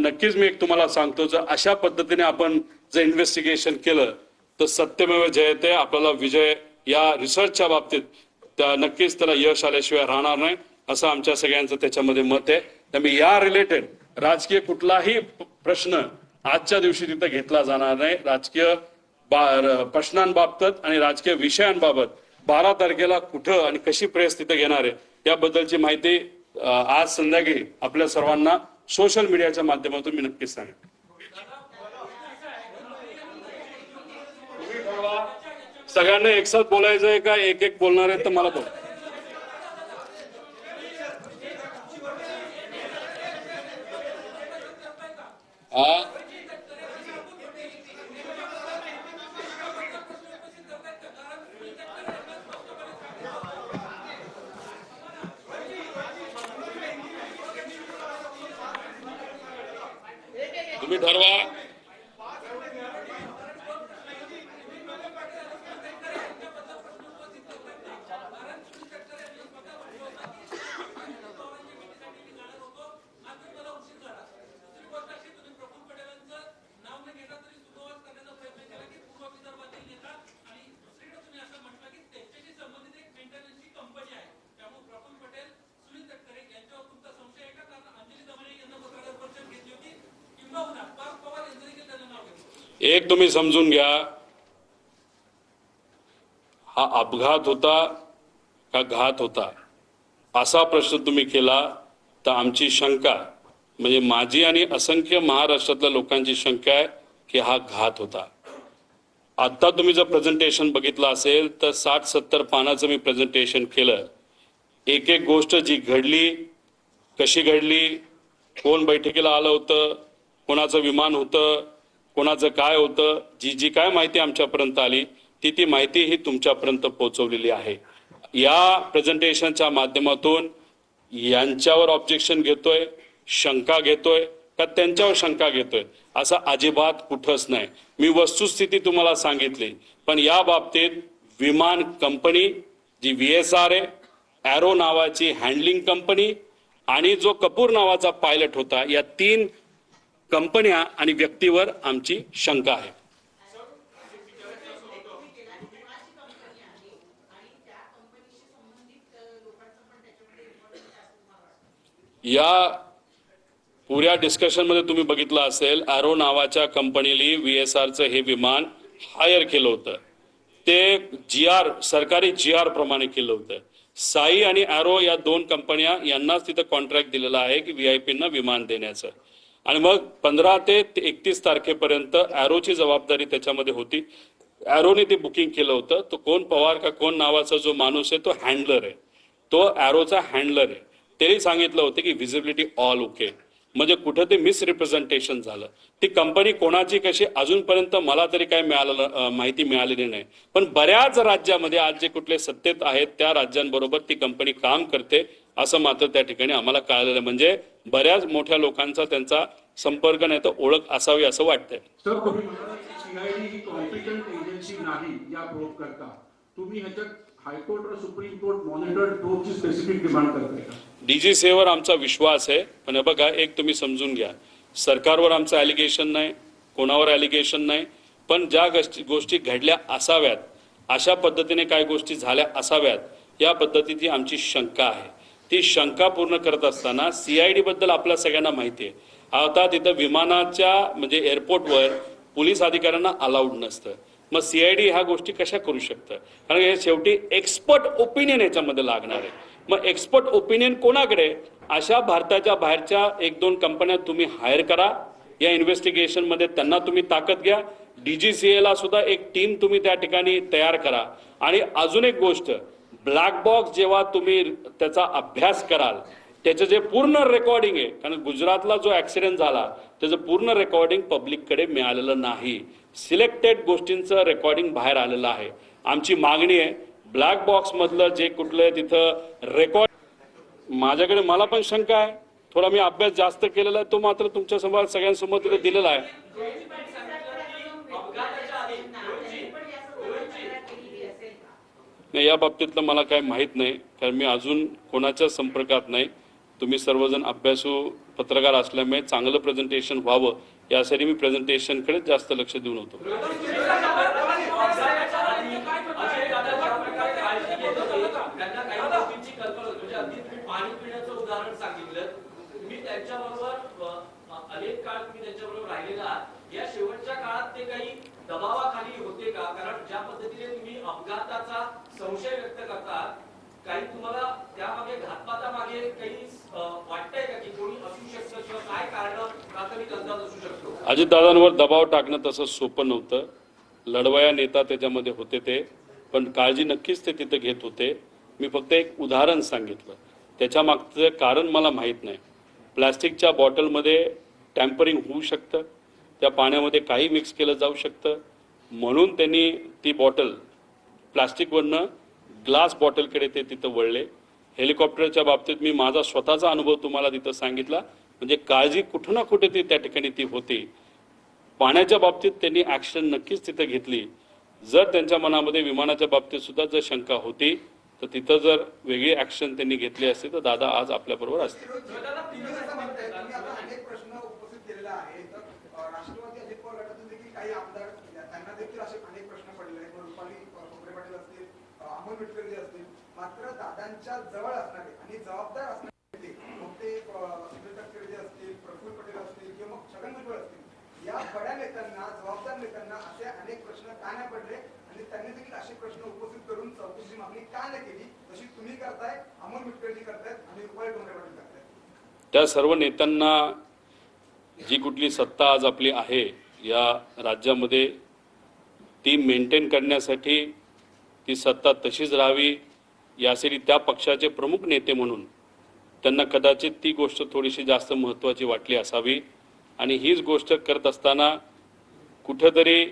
नक्कीच मी एक तुम्हाला सांगतो, जर अशा पद्धतीने आपण जर इन्व्हेस्टिगेशन केलं तर सत्यमेव जयते, आपल्याला विजय या रिसर्चच्या बाबतीत नक्कीच त्याला यश आल्याशिवाय राहणार नाही असं आमच्या सगळ्यांचं त्याच्यामध्ये मत आहे. त्यामुळे या रिलेटेड राजकीय कुठलाही प्रश्न आजच्या दिवशी तिथे घेतला जाणार नाही. राजकीय प्रश्नांबाबत आणि राजकीय विषयांबाबत 12 तारखेला कुठं आणि कशी प्रेस तिथे घेणार आहे याबद्दलची माहिती आज संध्याकाळी आपल्या सर्वांना सोशल मीडियाच्या माध्यमातून मी नक्कीच सांगेन. सगळ्यांना एकसाथ बोलायचं आहे का एक एक बोलणार आहे तर मला बोल. तुम्ही ठरवा. एक तुम्ही समजून घ्या, हा अपघात होता का घात होता असा प्रश्न तुम्ही केला तर आमची शंका म्हणजे माझी आणि असंख्य महाराष्ट्रातल्या लोकांची शंका आहे की हा घात होता. आता तुम्ही जर प्रेझेंटेशन बघितलं असेल तर 60-70 पानाचं मी प्रेझेंटेशन केलं. एक एक गोष्ट जी घडली, कशी घडली, कोण बैठकीला आलं होतं, कोणाचं विमान होतं, कोणाचं काय होतं, जी जी काय माहिती आमच्यापर्यंत आली ती माहिती ही तुमच्यापर्यंत पोहोचवलेली आहे. या प्रेझेंटेशनच्या माध्यमातून यांच्यावर ऑब्जेक्शन घेतोय, शंका घेतोय का त्यांच्यावर शंका घेतोय असं अजिबात कुठंच नाही. मी वस्तुस्थिती तुम्हाला सांगितली. पण या बाबतीत विमान कंपनी जी VSR आहे, एरो नावाची हँडलिंग कंपनी आणि जो कपूर नावाचा पायलट होता, या 3 कंपन्या आणि व्यक्तीवर आमची शंका आहे. या पुऱ्या डिस्कशन मध्ये तुम्ही बघितलं असेल, एरो नावाच्या कंपनीने VSRचं हे विमान हायर केलं होतं. ते सरकारी GR प्रमाणे केलं होतं. साई आणि एरो या 2 कंपन्या यांनाच तिथं कॉन्ट्रॅक्ट दिलेला आहे की VIP ना विमान देण्याचं. आणि मग 15 ते 31 तारखेपर्यंत एरोची जबाबदारी त्याच्यामध्ये होती. एरोने ते बुकिंग केलं होतं. तो कोण पवार का कोण नावाचा जो माणूस आहे तो हँडलर आहे, तो एरोचा हँडलर आहे. त्यांनी सांगितलं होतं की व्हिजिबिलिटी ऑल ओके. म्हणजे कुठं ते मिसरिप्रेझेंटेशन झालं. ती कंपनी कोणाची कशी अजूनपर्यंत मला तरी काय माहिती मिळालेली नाही. पण बऱ्याच राज्यामध्ये आज जे कुठले सत्तेत आहेत त्या राज्यांबरोबर ती कंपनी काम करते असं मात्र त्या ठिकाणी आम्हाला कळालेलं. म्हणजे बऱ्याच मोठ्या लोकांचा त्यांचा संपर्क नाही तर ओळख असावी असं वाटतंय. सर, तुम्ही CID ही कॉम्पिटंट एजन्सी नाही या प्रोब करता. तुम्ही ह्याच्यात हायकोर्ट और सुप्रीम कोर्ट मॉनिटर्ड प्रोबची स्पेसिफिक डिमांड करताय का? DGCA वर आमचा विश्वास आहे. पण बघा, एक तुम्ही समजून घ्या, सरकारवर आमचं ॲलिगेशन नाही, कोणावर ॲलिगेशन नाही. पण ज्या गोष्टी घडल्या असाव्यात, अशा पद्धतीने काय गोष्टी झाल्या असाव्यात या पद्धतीची आमची शंका आहे. ती शंका पूर्ण करत असताना CID बद्दल आपल्या सगळ्यांना माहिती आहे. आता तिथं विमानाच्या म्हणजे एअरपोर्टवर पोलीस अधिकाऱ्यांना अलाउड नसतं. मग CID ह्या गोष्टी कशा करू शकतं? कारण हे शेवटी एक्सपर्ट ओपिनियन याच्यामध्ये लागणार आहे. मग एक्सपर्ट ओपिनियन कोणाकडे? अशा भारताच्या बाहेरच्या 1-2 कंपन्या तुम्ही हायर करा. या इन्व्हेस्टिगेशन मध्ये त्यांना तुम्ही ताकद घ्या. DGCA ला सुद्धा एक टीम तुम्ही त्या ठिकाणी तयार करा. आणि अजून एक गोष्ट, ब्लॅक बॉक्स जेव्हा तुम्ही त्याचा अभ्यास कराल त्याचं जे पूर्ण रेकॉर्डिंग आहे, कारण गुजरातला जो ऍक्सिडेंट झाला त्याचं पूर्ण रेकॉर्डिंग पब्लिककडे मिळालेलं नाही. सिलेक्टेड गोष्टींचं रेकॉर्डिंग बाहेर आलेलं आहे. आमची मागणी आहे ब्लॅक बॉक्स मधलं जे कुठलं तिथं रेकॉर्ड, माझ्याकडे मला पण शंका आहे, थोडा मी अभ्यास जास्त केलेला आहे, तो मात्र तुमच्या समोर सगळ्यांसमोर तिथे दिलेला आहे. नाही, या बाबतीतलं मला काय माहित नाही, कारण मी अजून कोणाच्या संपर्कात नाही. तुम्ही सर्वजण अभ्यासू पत्रकार असल्यामुळे चांगलं प्रेझेंटेशन व्हावं यासाठी मी प्रेझेंटेशनकडे जास्त लक्ष देऊन होतो. त्यांना काही गोष्टींची कल्पना होती. म्हणजे अगदी तुम्ही पाणी पिण्याचं उदाहरण सांगितलं. तुम्ही त्यांच्याबरोबर अनेक काळ तुम्ही त्यांच्याबरोबर राहिलेला आहात. या शेवटच्या काळात ते काही दबावाखाली होते का? कारण ज्या पद्धतीने तुम्ही अपघाताचा संशय व्यक्त करतात, काही तुम्हाला त्यामागे घातपातामागे काही वाटतंय का की कोणी असू शकतं किंवा काय कारण प्राथमिक अंदाज असू शकतो? अजितदादांवर दबाव टाकणं तसं सोपं नव्हतं. लढवया नेता त्याच्यामध्ये होते ते, पण काळजी नक्कीच ते तिथे घेत होते. मी फक्त एक उदाहरण सांगितलं, त्याच्या मागचं कारण मला माहीत नाही. प्लॅस्टिकच्या बॉटलमध्ये टॅम्परिंग होऊ शकतं, त्या पाण्यामध्ये काही मिक्स केलं जाऊ शकतं, म्हणून त्यांनी ती बॉटल प्लॅस्टिकवरनं ग्लास बॉटलकडे ते तिथं वळले. हेलिकॉप्टरच्या बाबतीत मी माझा स्वतःचा अनुभव तुम्हाला तिथं सांगितला. म्हणजे काळजी कुठं ना कुठे ती त्या ठिकाणी ती होती. पाण्याच्या बाबतीत त्यांनी ॲक्शन नक्कीच तिथं घेतली. जर त्यांच्या मनामध्ये विमानाच्या बाबतीत सुद्धा जर शंका होती तर तिथं जर वेगळी ॲक्शन त्यांनी घेतली असती तर दादा आज आपल्याबरोबर असते. अनेक प्रश्न उपस्थित केलेले आहेत. राष्ट्रवादी अजित पवार गटातून देखील काही आमदार त्यांना देखील असे अनेक प्रश्न पडलेले आहेत. रुपाली खोबरे पाटील असतील, अमोल मिटकरी असतील. मात्र दादांच्या जवळ असणारे आणि जबाबदार असणारे मग ते सुनील तटकरे असतील, प्रफुल्ल पटेल असतील किंवा मग छगन भुजबळ असतील, या बड्या नेत्यांना, जबाबदार नेत्यांना असे अनेक प्रश्न का नाही पडले आणि त्यांनी देखील असे प्रश्न उपस्थित करून चौकशीची मागणी का नाही केली, जशी तुम्ही करताय, अमोल मिटकरी करतायत आणि रुपाली खोबरे पाटील करतायत? त्या सर्व नेत्यांना जी कुठली सत्ता आज आपली आहे या राज्यामध्ये ती मेंटेन करण्यासाठी, ती सत्ता तशीच राहावी यासाठी त्या पक्षाचे प्रमुख नेते म्हणून त्यांना कदाचित ती गोष्ट थोडीशी जास्त महत्त्वाची वाटली असावी. आणि हीच गोष्ट करत असताना कुठेतरी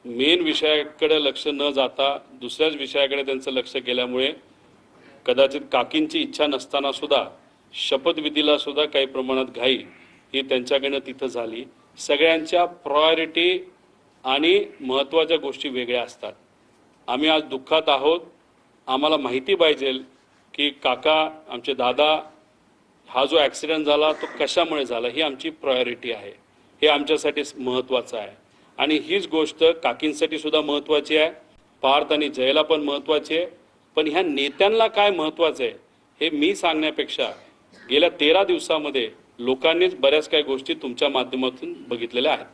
मेन विषयाकडे लक्ष न जाता दुसऱ्याच विषयाकडे त्यांचं लक्ष गेल्यामुळे कदाचित काकींची इच्छा नसताना सुद्धा शपथविधीला सुद्धा काही प्रमाणात घाई ही त्यांच्याकडनं तिथं झाली. सगळ्यांच्या प्रायोरिटी आणि महत्त्वाच्या गोष्टी वेगळ्या असतात. आम्ही आज दुःखात आहोत. आम्हाला माहिती पाहिजे की काका, आमचे दादा, हा जो ॲक्सिडेंट झाला तो कशामुळे झाला ही आमची प्रायोरिटी आहे. हे आमच्यासाठी महत्त्वाचं आहे. आणि हीच गोष्ट काकींसाठी सुद्धा महत्त्वाची आहे, पार्थ आणि जयला पण महत्त्वाची आहे. पण ह्या नेत्यांना काय महत्त्वाचं आहे हे मी सांगण्यापेक्षा गेल्या 13 दिवसामध्ये लोकांनीच बऱ्याच काही गोष्टी तुमच्या माध्यमातून बघितलेल्या आहेत.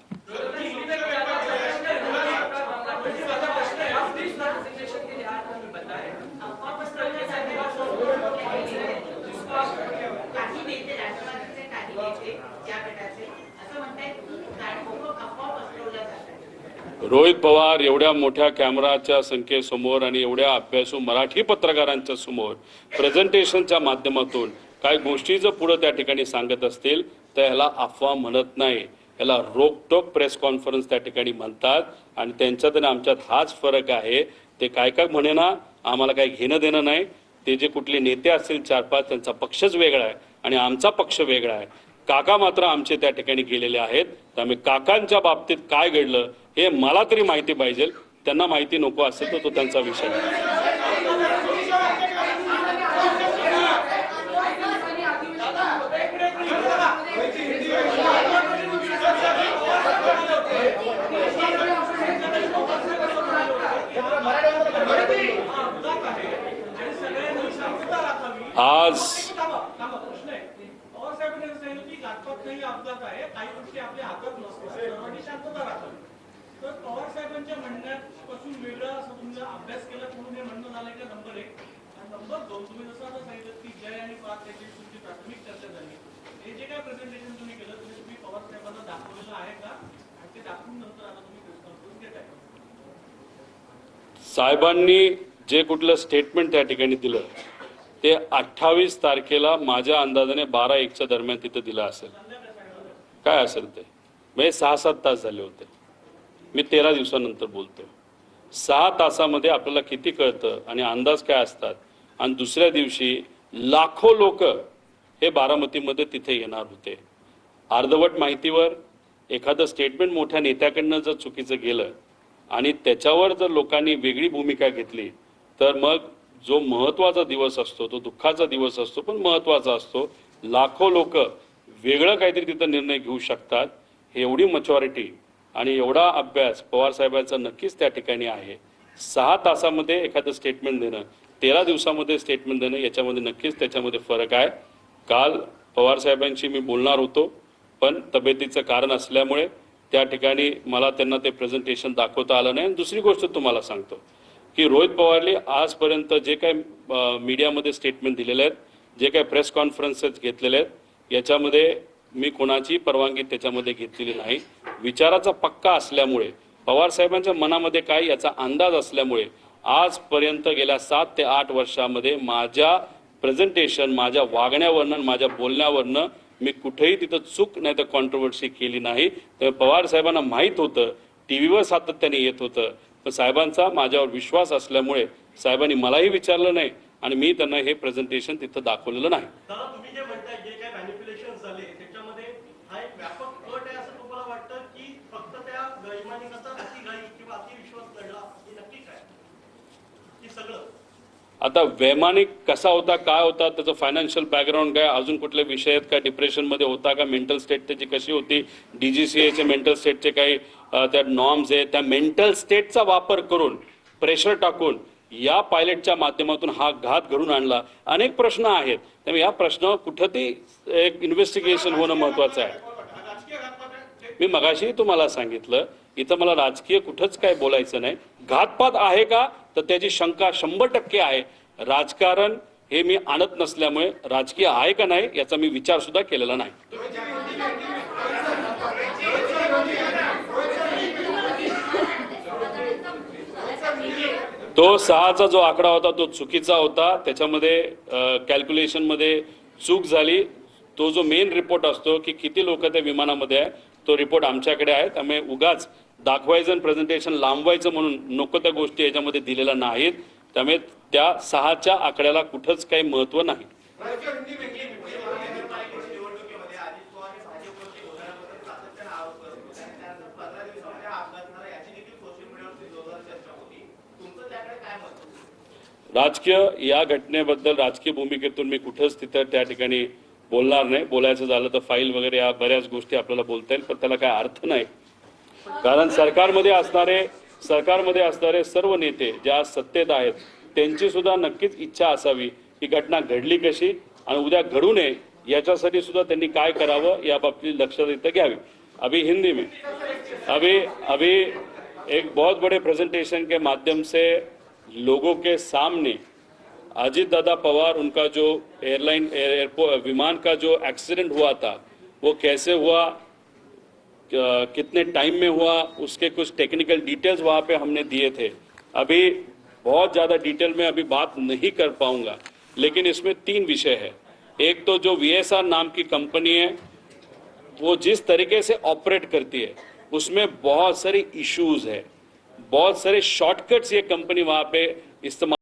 रोहित पवार एवढ्या मोठ्या कॅमेराच्या संख्येसमोर आणि एवढ्या अभ्यासू मराठी पत्रकारांच्या समोर प्रेझेंटेशनच्या माध्यमातून काही गोष्टी जर पुढे त्या ठिकाणी सांगत असतील तर ह्याला अफवा म्हणत नाही, ह्याला रोकटोक प्रेस कॉन्फरन्स त्या ठिकाणी म्हणतात. आणि त्यांच्यात आणि आमच्यात हाच फरक आहे. ते काय काय म्हणेना, आम्हाला काही घेणं देणं नाही. ते जे कुठले नेते असतील 4-5 त्यांचा पक्षच वेगळा आहे आणि आमचा पक्ष वेगळा आहे. काका मात्र आमचे त्या ठिकाणी गेलेले आहेत. त्यामुळे काकांच्या बाबतीत काय घडलं हे मला तरी माहिती पाहिजे. त्यांना माहिती नको असेल तर तो त्यांचा विषय आहे. आज काही गोष्टी आपल्या हातात नसतात, शांतता राखावी. तर पवार साहेबांच्या म्हणण्यापासून वेगळा असं तुमचा अभ्यास केला म्हणून हे म्हणणं झालंय का? नंबर 1. आणि नंबर 2, तुम्ही जसं आता सांगितलं की जय आणि पार्थ याची तुमची प्राथमिक चर्चा झाली. हे जे काय प्रेझेंटेशन तुम्ही केलं तुम्ही पवार साहेबांना दाखवलेलं आहे का? आणि ते दाखवून नंतर आता तुम्ही प्रेस कॉन्फरन्स घेताय? साहेबांनी जे कुठलं स्टेटमेंट त्या ठिकाणी दिलं ते 28 तारखेला माझ्या अंदाजाने 12-1च्या दरम्यान तिथं दिलं असेल. काय असेल ते म्हणजे 6-7 तास झाले होते. मी 13 दिवसानंतर बोलतो. 6 तासामध्ये आपल्याला किती कळतं आणि अंदाज काय असतात. आणि दुसऱ्या दिवशी लाखो लोक हे बारामतीमध्ये तिथे येणार होते. अर्धवट माहितीवर एखादं स्टेटमेंट मोठ्या नेत्याकडनं जर चुकीचं गेलं आणि त्याच्यावर जर लोकांनी वेगळी भूमिका घेतली तर मग जो महत्त्वाचा दिवस असतो तो दुःखाचा दिवस असतो पण महत्त्वाचा असतो लाखो लोक वेगळं काहीतरी तिथं निर्णय घेऊ शकतात. हे एवढी मॅच्युरिटी आणि एवढा अभ्यास पवार साहेबांचा नक्कीच त्या ठिकाणी आहे. 6 तासामध्ये एखादं स्टेटमेंट देणं, 13 दिवसामध्ये स्टेटमेंट देणं, याच्यामध्ये नक्कीच त्याच्यामध्ये फरक आहे. काल पवार साहेबांशी मी बोलणार होतो, पण तब्येतीचं कारण असल्यामुळे त्या ठिकाणी मला त्यांना ते प्रेझेंटेशन दाखवता आलं नाही. आणि दुसरी गोष्ट तुम्हाला सांगतो की रोहित पवारने आजपर्यंत जे काही मीडियामध्ये स्टेटमेंट दिलेले आहेत, जे काही प्रेस कॉन्फरन्सेस घेतलेले आहेत, याच्यामध्ये मी कोणाची परवानगी त्याच्यामध्ये घेतलेली नाही. विचाराचा पक्का असल्यामुळे, पवार साहेबांच्या मनामध्ये काय याचा अंदाज असल्यामुळे आजपर्यंत गेल्या 7 ते 8 वर्षामध्ये माझ्या प्रेझेंटेशन, माझ्या वागण्यावरनं, माझ्या बोलण्यावरनं मी कुठेही तिथं चूक नाही तर कॉन्ट्रोवर्सी केली नाही. तर पवार साहेबांना माहीत होतं, टीव्हीवर सातत्याने येत होतं, पण साहेबांचा माझ्यावर विश्वास असल्यामुळे साहेबांनी मलाही विचारलं नाही आणि मी त्यांना हे प्रेझेंटेशन तिथं दाखवलेलं नाही. दादा, तुम्ही जे म्हणताय जे काही मॅनिप्युलेशन झाले त्याच्यामध्ये हा एक व्यापक कट आहे असं तुम्हाला वाटतं की फक्त त्या वैमानिकाचा अतिघाई किंवा अतिविश्वास लढला हे नक्की काय की सगळं? आता वैमानिक कसा होता, काय होता, त्याचं फायनान्शियल बॅकग्राऊंड काय, अजून कुठले विषय आहेत का, डिप्रेशनमध्ये होता का, मेंटल स्टेट त्याची कशी होती, DGCAचे मेंटल स्टेटचे काही त्या नॉर्म्स आहेत, त्या मेंटल स्टेटचा वापर करून प्रेशर टाकून या पायलटच्या माध्यमातून हा घात घडून आणला. अनेक प्रश्न आहेत, त्यामुळे या प्रश्न कुठं ती एक इन्व्हेस्टिगेशन होणं महत्वाचं आहे. मी मगाशी तुम्हाला सांगितलं, इथं मला राजकीय कुठंच काय बोलायचं नाही. घातपात आहे का, तर त्याची शंका 100% आहे. राजकारण हे मी आणत नसल्यामुळे राजकीय आहे का नाही याचा मी विचार सुद्धा केलेला नाही. तो 6चा जो आकडा होता तो चुकीचा होता. त्याच्यामध्ये कॅल्क्युलेशनमध्ये चूक झाली. तो जो मेन रिपोर्ट असतो की किती लोक त्या विमानामध्ये आहे, तो रिपोर्ट आमच्याकडे आहे. त्यामुळे उगाच दाखवायचं आणि प्रेझेंटेशन लांबवायचं म्हणून नको त्या गोष्टी याच्यामध्ये दिलेल्या नाहीत. त्यामुळे त्या 6च्या आकड्याला कुठंच काही महत्व नाही. राजकीय या घटनेबद्दल राजकीय भूमिकेतून मी कुठंच तिथं त्या ठिकाणी बोलणार नाही. बोलायचं झालं तर फाईल वगैरे या बऱ्याच गोष्टी आपल्याला बोलता येईल, पण त्याला काय अर्थ नाही. कारण सरकारमध्ये असणारे सर्व नेते ज्या सत्तेत आहेत त्यांची सुद्धा नक्कीच इच्छा असावी ही घटना घडली कशी आणि उद्या घडू नये याच्यासाठी सुद्धा त्यांनी काय करावं या बाबतीत लक्षात इथं घ्यावी. अभी हिंदी में अभी एक बहुत बड़े प्रेजेंटेशन के माध्यम से लोगों के सामने अजीत दादा पवार, उनका जो एयरपोर्ट विमान का जो एक्सीडेंट हुआ था वो कैसे हुआ, कितने टाइम में हुआ, उसके कुछ टेक्निकल डिटेल्स वहाँ पे हमने दिए थे. अभी बहुत ज़्यादा डिटेल में अभी बात नहीं कर पाऊंगा, लेकिन इसमें 3 विषय है. एक तो जो VSR नाम की कंपनी है वो जिस तरीके से ऑपरेट करती है उसमें बहुत सारे इश्यूज है, बहुत सारे शॉर्टकट्स ये कंपनी वहाँ पे इस्तेमाल